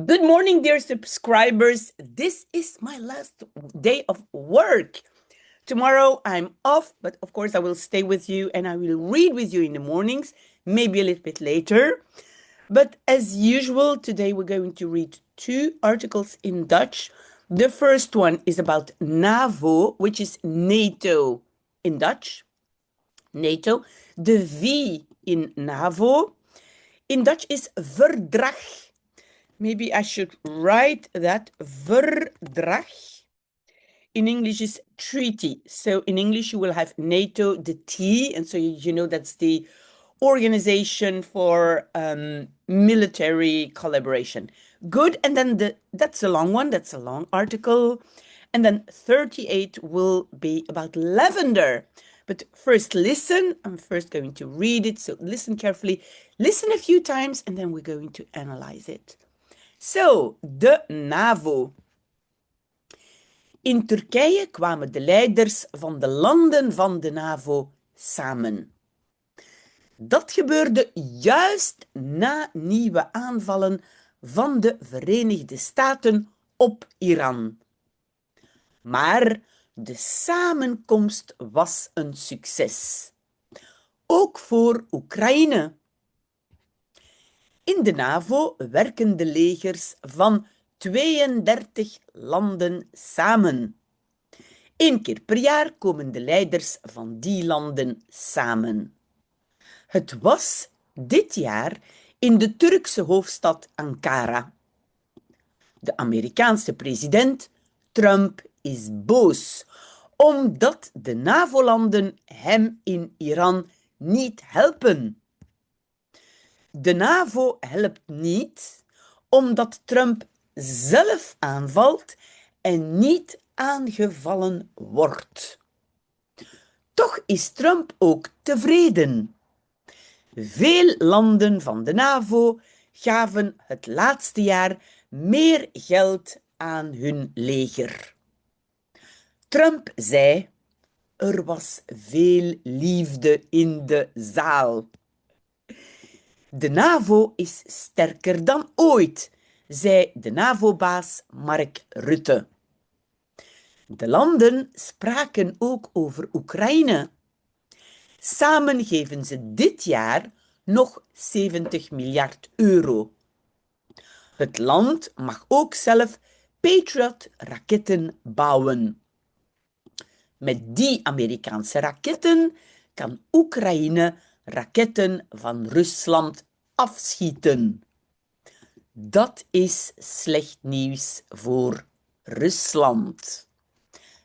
Good morning, dear subscribers. This is my last day of work. Tomorrow I'm off, but of course I will stay with you and I will read with you in the mornings, maybe a little bit later. But as usual, today we're going to read two articles in Dutch. The first one is about NAVO, which is NATO in Dutch. NATO. The V in NAVO in Dutch is verdrag. Maybe I should write that verdrag. In English is treaty. So in English you will have NATO, the T, and so you know that's the organization for military collaboration. Good, and then that's a long one, that's a long article. And then 38 will be about lavender. But first listen, I'm first going to read it, so listen carefully. Listen a few times and then we're going to analyze it. Zo, de NAVO. In Turkije kwamen de leiders van de landen van de NAVO samen. Dat gebeurde juist na nieuwe aanvallen van de Verenigde Staten op Iran. Maar de samenkomst was een succes. Ook voor Oekraïne. In de NAVO werken de legers van 32 landen samen. 1 keer per jaar komen de leiders van die landen samen. Het was dit jaar in de Turkse hoofdstad Ankara. De Amerikaanse president Trump is boos, omdat de NAVO-landen hem in Iran niet helpen. De NAVO helpt niet, omdat Trump zelf aanvalt en niet aangevallen wordt. Toch is Trump ook tevreden. Veel landen van de NAVO gaven het laatste jaar meer geld aan hun leger. Trump zei: er was veel liefde in de zaal. De NAVO is sterker dan ooit, zei de NAVO-baas Mark Rutte. De landen spraken ook over Oekraïne. Samen geven ze dit jaar nog 70 miljard euro. Het land mag ook zelf Patriot-raketten bouwen. Met die Amerikaanse raketten kan Oekraïne raketten van Rusland afschieten. Dat is slecht nieuws voor Rusland.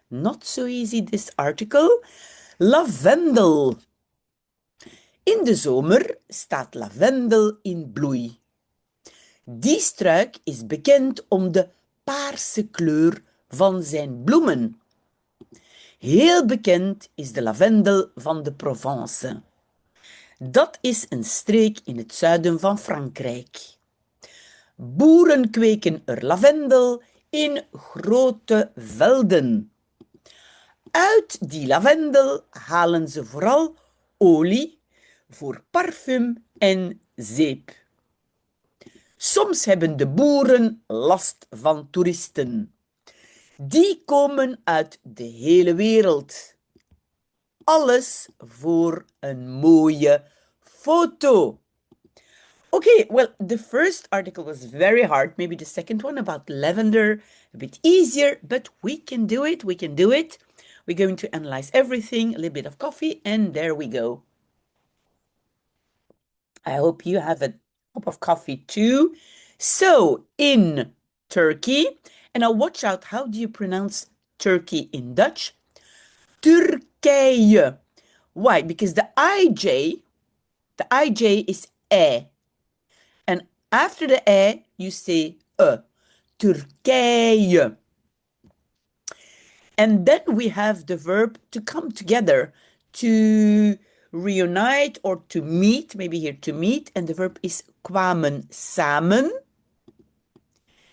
Not so easy, this article. Lavendel. In de zomer staat lavendel in bloei. Die struik is bekend om de paarse kleur van zijn bloemen. Heel bekend is de lavendel van de Provence. Dat is een streek in het zuiden van Frankrijk. Boeren kweken er lavendel in grote velden. Uit die lavendel halen ze vooral olie voor parfum en zeep. Soms hebben de boeren last van toeristen. Die komen uit de hele wereld. Alles voor een mooie foto. Okay, well, the first article was very hard. Maybe the second one about lavender, a bit easier, but we can do it. We can do it. We're going to analyze everything, a little bit of coffee, and there we go. I hope you have a cup of coffee too. So, in Turkey, and now watch out, how do you pronounce Turkey in Dutch? Turkije. Why? Because the IJ is e. And after the e, you say e. Turkije. And then we have the verb to come together, to reunite or to meet, maybe here to meet, and the verb is kwamen samen.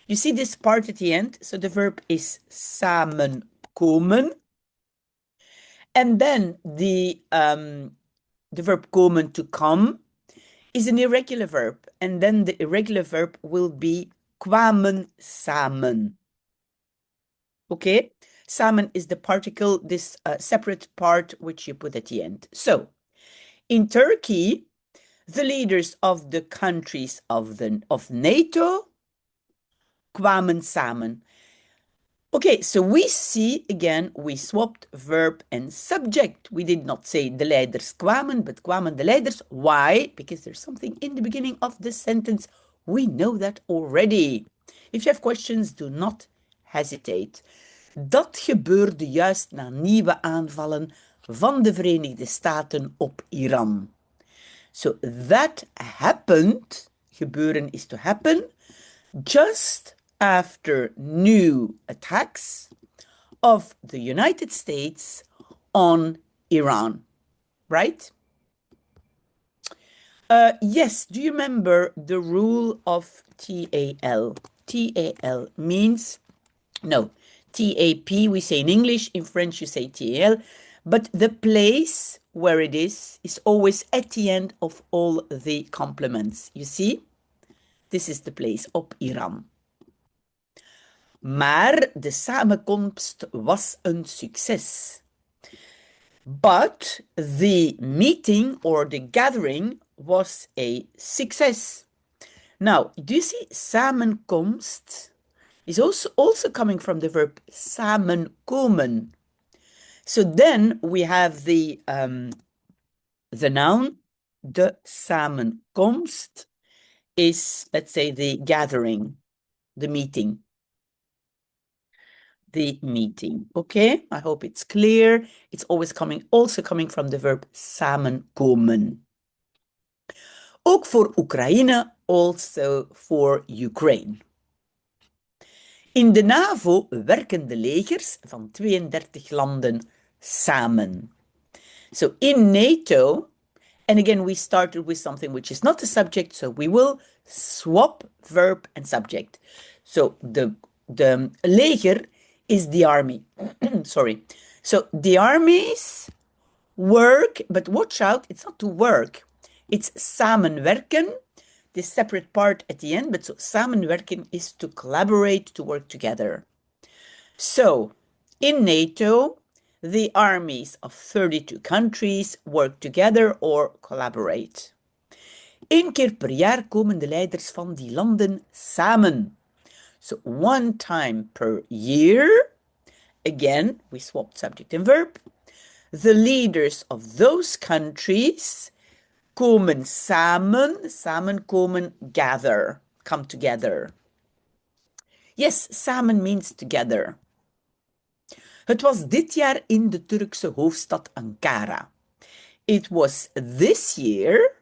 You see this part at the end, so the verb is samenkomen. And then the verb komen, to come, is an irregular verb, and then the irregular verb will be kwamen samen. Okay, samen is the particle, this separate part which you put at the end. So, in Turkey, the leaders of the countries of NATO kwamen samen. Okay, so we see again, we swapped verb and subject. We did not say de leiders kwamen, but kwamen de leiders. Why? Because there's something in the beginning of the sentence. We know that already. If you have questions, do not hesitate. Dat gebeurde juist na nieuwe aanvallen van de Verenigde Staten op Iran. So that happened, gebeuren is to happen, just after new attacks of the United States on Iran, right? Yes, do you remember the rule of TAL? TAL means, no, TAP we say in English, in French you say TAL, but the place where it is always at the end of all the complements. You see? This is the place, op Iran. Maar de samenkomst was een succes. But the meeting or the gathering was a success. Now, do you see samenkomst is also coming from the verb samenkomen. So then we have the noun, de samenkomst is, let's say, the gathering, the meeting. The meeting. Okay, I hope it's clear. It's always also coming from the verb samenkomen. Ook voor Oekraïne, also for Ukraine. In de NAVO werken de legers van 32 landen samen. So in NATO, and again we started with something which is not a subject, so we will swap verb and subject. So the leger is the army. Sorry. So the armies work, but watch out, it's not to work. It's samenwerken, this separate part at the end, but so samenwerken is to collaborate, to work together. So in NATO, the armies of 32 countries work together or collaborate. 1 keer per jaar komen de leiders van die landen samen. So one time per year, again, we swapped subject and verb. The leaders of those countries komen samen, samenkomen, gather, come together. Yes, samen means together. Het was dit jaar in de Turkse hoofdstad Ankara. It was this year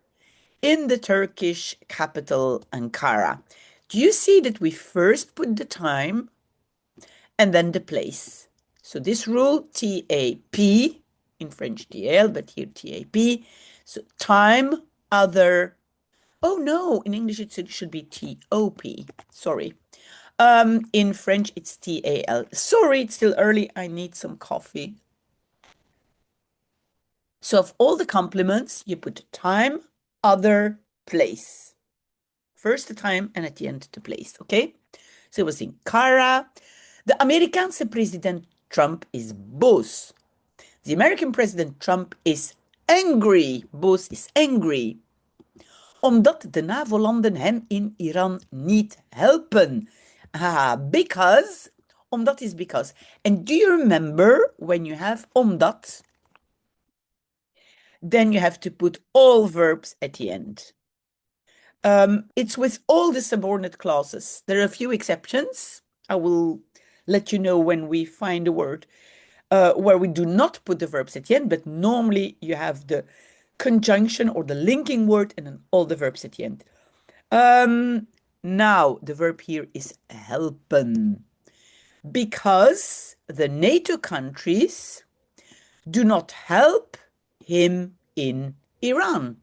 in the Turkish capital Ankara. Do you see that we first put the time and then the place? So this rule, TAP, in French TL, but here TAP. So time, other. Oh no, in English it should be TOP. Sorry. In French it's TAL. Sorry, it's still early. I need some coffee. So of all the complements, you put time, other, place. First the time and at the end the place, okay? So it was in Ankara. De Amerikaanse president Trump is boos. The American president Trump is angry. Boos is angry. Omdat de NAVO-landen hem in Iran niet helpen. Because. Omdat is because. And do you remember when you have omdat? Then you have to put all verbs at the end. It's with all the subordinate clauses. There are a few exceptions. I will let you know when we find a word where we do not put the verbs at the end, but normally you have the conjunction or the linking word and then all the verbs at the end. Now, the verb here is helpen, because the NATO countries do not help him in Iran.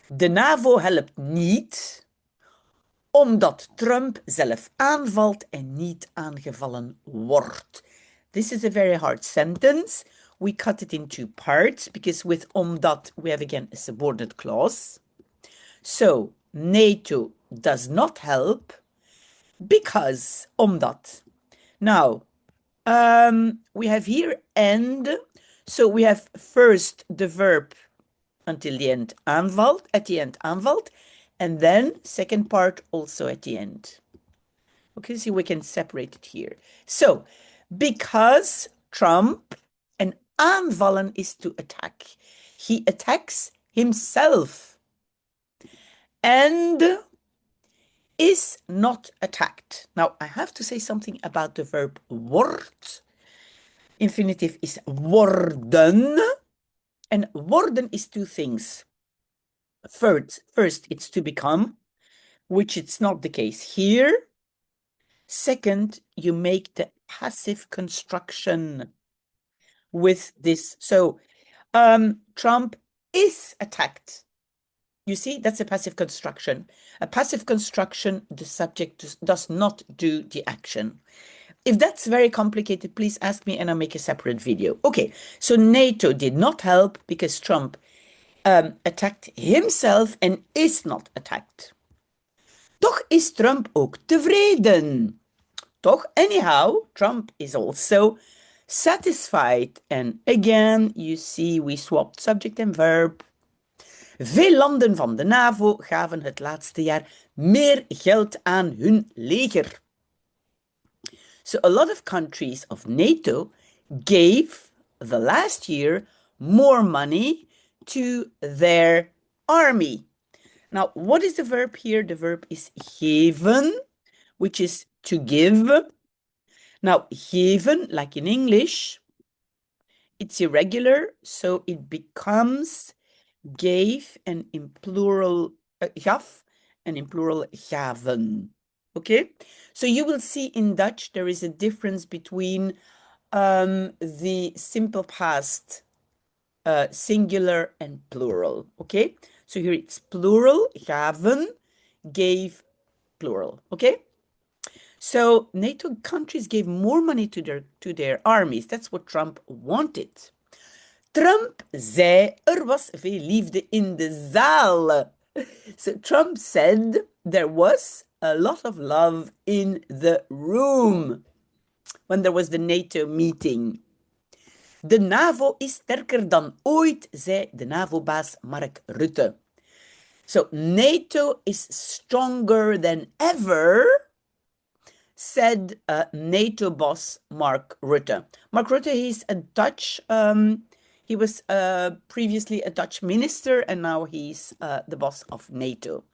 De NAVO helpt niet, omdat Trump zelf aanvalt en niet aangevallen wordt. This is a very hard sentence. We cut it in two parts, because with omdat we have again a subordinate clause. So, NATO does not help because, omdat. Now, we have here and, so we have first the verb until the end aanvalt, at the end aanvalt, and then second part also at the end. Okay, see, we can separate it here. So, because Trump, and aanvallen is to attack. He attacks himself and is not attacked. Now, I have to say something about the verb wordt. Infinitive is worden, and worden is two things. First, it's to become, which it's not the case here. Second, you make the passive construction with this. So, Trump is attacked. You see, that's a passive construction. A passive construction, the subject does not do the action. If that's very complicated, please ask me and I'll make a separate video. Okay, so NATO did not help because Trump attacked himself and is not attacked. Toch is Trump ook tevreden. Toch, anyhow, Trump is also satisfied. And again, you see, we swapped subject and verb. Veel landen van de NAVO gaven het laatste jaar meer geld aan hun leger. So a lot of countries of NATO gave the last year more money to their army. Now, what is the verb here? The verb is geven, which is to give. Now, geven, like in English, it's irregular, so it becomes gave and in plural gaf and in plural gaven. Okay, so you will see in Dutch there is a difference between the simple past singular and plural. Okay, so here it's plural, gaven, gave, plural. Okay, so NATO countries gave more money to their armies. That's what Trump wanted. Trump zei, er was veel liefde in de zaal. So Trump said there was a lot of love in the room when there was the NATO meeting. De NAVO is sterker dan ooit, zei de NAVO-baas Mark Rutte. So NATO is stronger than ever, said NATO boss Mark Rutte. Mark Rutte, he's a Dutch, he was previously a Dutch minister and now he's the boss of NATO.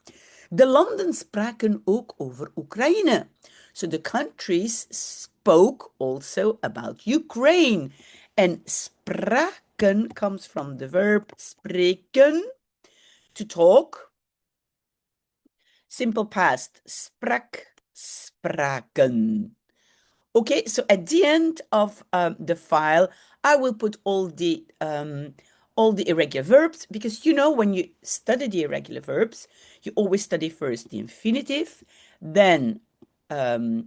De landen spraken ook over Oekraïne. So the countries spoke also about Ukraine. And spraken comes from the verb spreken, to talk. Simple past, sprak, spraken. Okay, so at the end of the file, I will put all the irregular verbs, because you know when you study the irregular verbs, you always study first the infinitive, then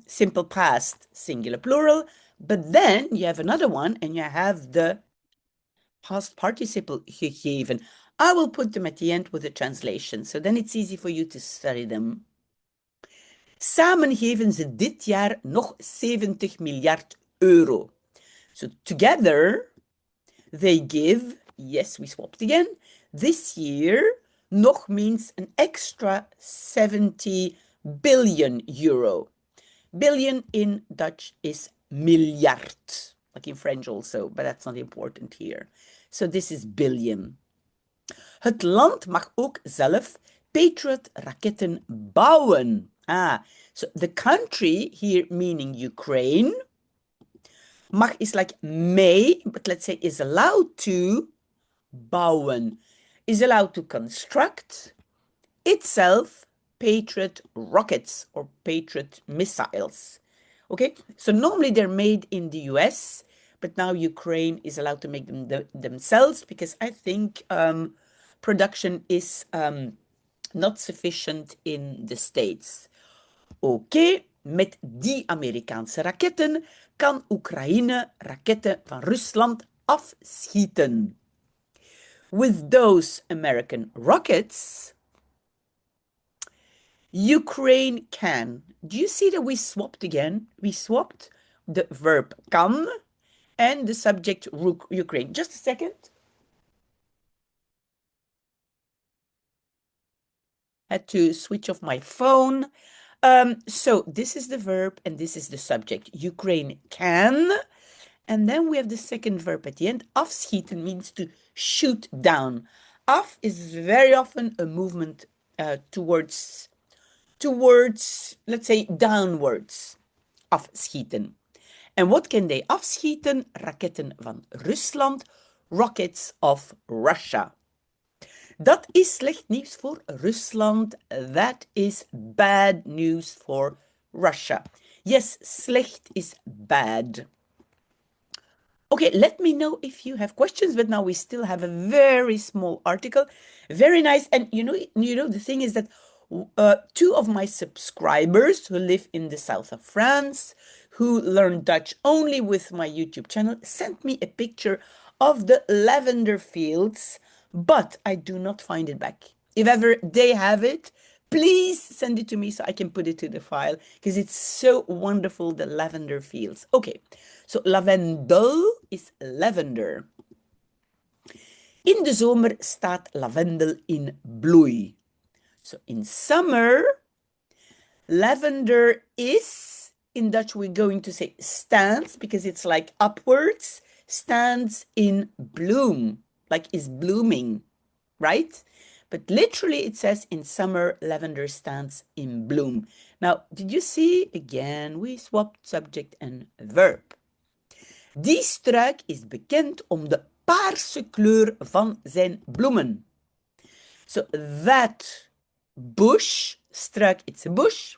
simple past, singular, plural, but then you have another one and you have the past participle gegeven. I will put them at the end with a translation, so then it's easy for you to study them. Samen geven ze dit jaar nog 70 miljard euro. So together they give, yes, we swapped again, this year nog means an extra 70 billion euro. Billion in Dutch is miljard, like in French also, but that's not important here. So this is billion. Het land mag ook zelf Patriot-raketten bouwen. So the country here, meaning Ukraine, mag is like may, but let's say is allowed to bouwen, is allowed to construct itself Patriot rockets or Patriot missiles. Okay, so normally they're made in the US, but now Ukraine is allowed to make them themselves because I think production is not sufficient in the States. Oké, met die Amerikaanse raketten kan Oekraïne raketten van Rusland afschieten. With those American rockets, Ukraine can. Do you see that we swapped again? We swapped the verb kan and the subject Ukraine. Just a second. Had to switch off my phone. So this is the verb and this is the subject. Ukraine can. And then we have the second verb at the end. Afschieten means to shoot down. Af is very often a movement towards, let's say, downwards. Afschieten. En wat can they afschieten? Raketten van Rusland. Rockets of Russia. Dat is slecht nieuws voor Rusland. That is bad news for Russia. Yes, slecht is bad. Okay, let me know if you have questions, but now we still have a very small article. Very nice. And you know, the thing is that two of my subscribers who live in the south of France, who learn Dutch only with my YouTube channel, sent me a picture of the lavender fields, but I do not find it back. If ever they have it, please send it to me so I can put it to the file, because it's so wonderful, the lavender fields. Okay, so lavendel is lavender. In de zomer staat lavendel in bloei. So in summer, lavender is, in Dutch we're going to say stands, because it's like upwards, stands in bloom, like is blooming, right? But literally it says in summer, lavender stands in bloom. Now, did you see? Again, we swapped subject and verb. Die struik is bekend om de paarse kleur van zijn bloemen. So that bush, struik, it's a bush,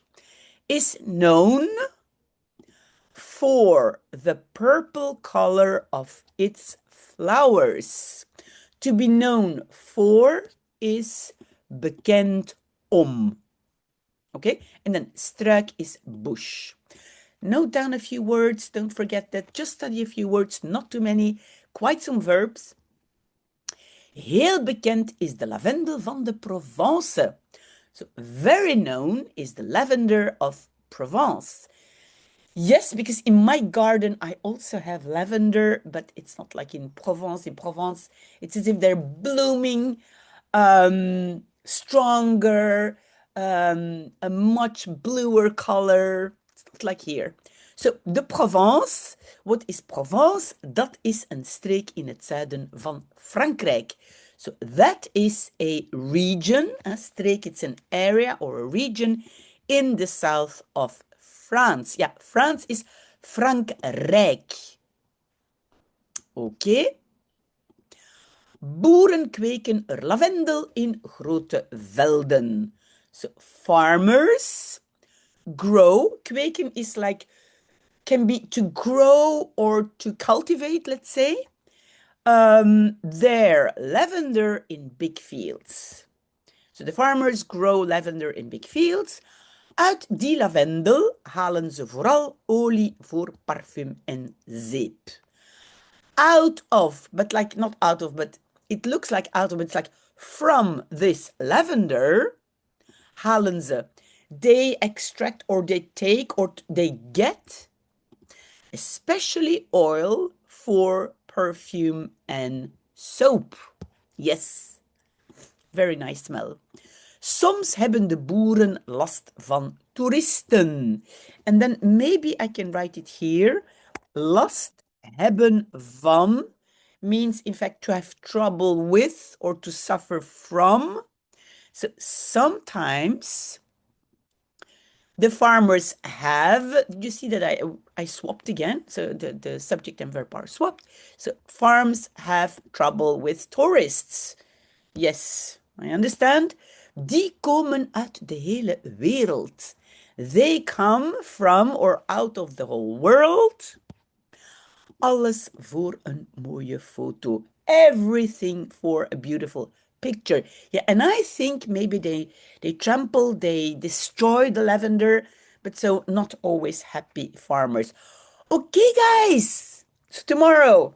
is known for the purple color of its flowers. To be known for is bekend om. Okay, and then struik is bush. Note down a few words, don't forget that. Just study a few words, not too many, quite some verbs. Heel bekend is de lavendel van de Provence. So very known is the lavender of Provence. Yes, because in my garden, I also have lavender, but it's not like in Provence. In Provence, it's as if they're blooming stronger, a much bluer color. It's not like here. So, de Provence. Wat is Provence? Dat is een streek in het zuiden van Frankrijk. So, that is a region. A streek, it's an area or a region in the south of France. Ja, France is Frankrijk. Oké. Boeren kweken er lavendel in grote velden. So farmers grow. Kweken is like, can be to grow or to cultivate, let's say, their lavender in big fields. So the farmers grow lavender in big fields. Uit die lavendel halen ze vooral olie voor parfum en zeep. Out of, but like not out of, but it looks like out of, it's like from this lavender, halen ze. They extract or they take or they get especially oil for perfume and soap. Yes, very nice smell. Soms hebben de boeren last van toeristen. And then maybe I can write it here. Last hebben van means, in fact, to have trouble with or to suffer from. So sometimes the farmers have, you see that I swapped again. So the subject and verb are swapped. So farms have trouble with tourists. Yes, I understand. Die komen uit de hele wereld. They come from or out of the whole world. Alles voor een mooie foto. Everything for a beautiful picture. Yeah, and I think maybe they trample, they destroy the lavender, but so not always happy farmers. Okay, guys. So tomorrow,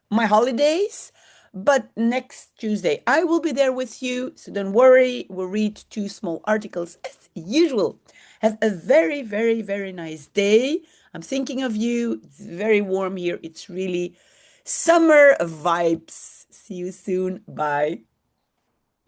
my holidays, But next Tuesday, I will be there with you. So don't worry. We'll read 2 small articles as usual. Have a very, very, very nice day. I'm thinking of you. It's very warm here. It's really summer vibes. See you soon. Bye.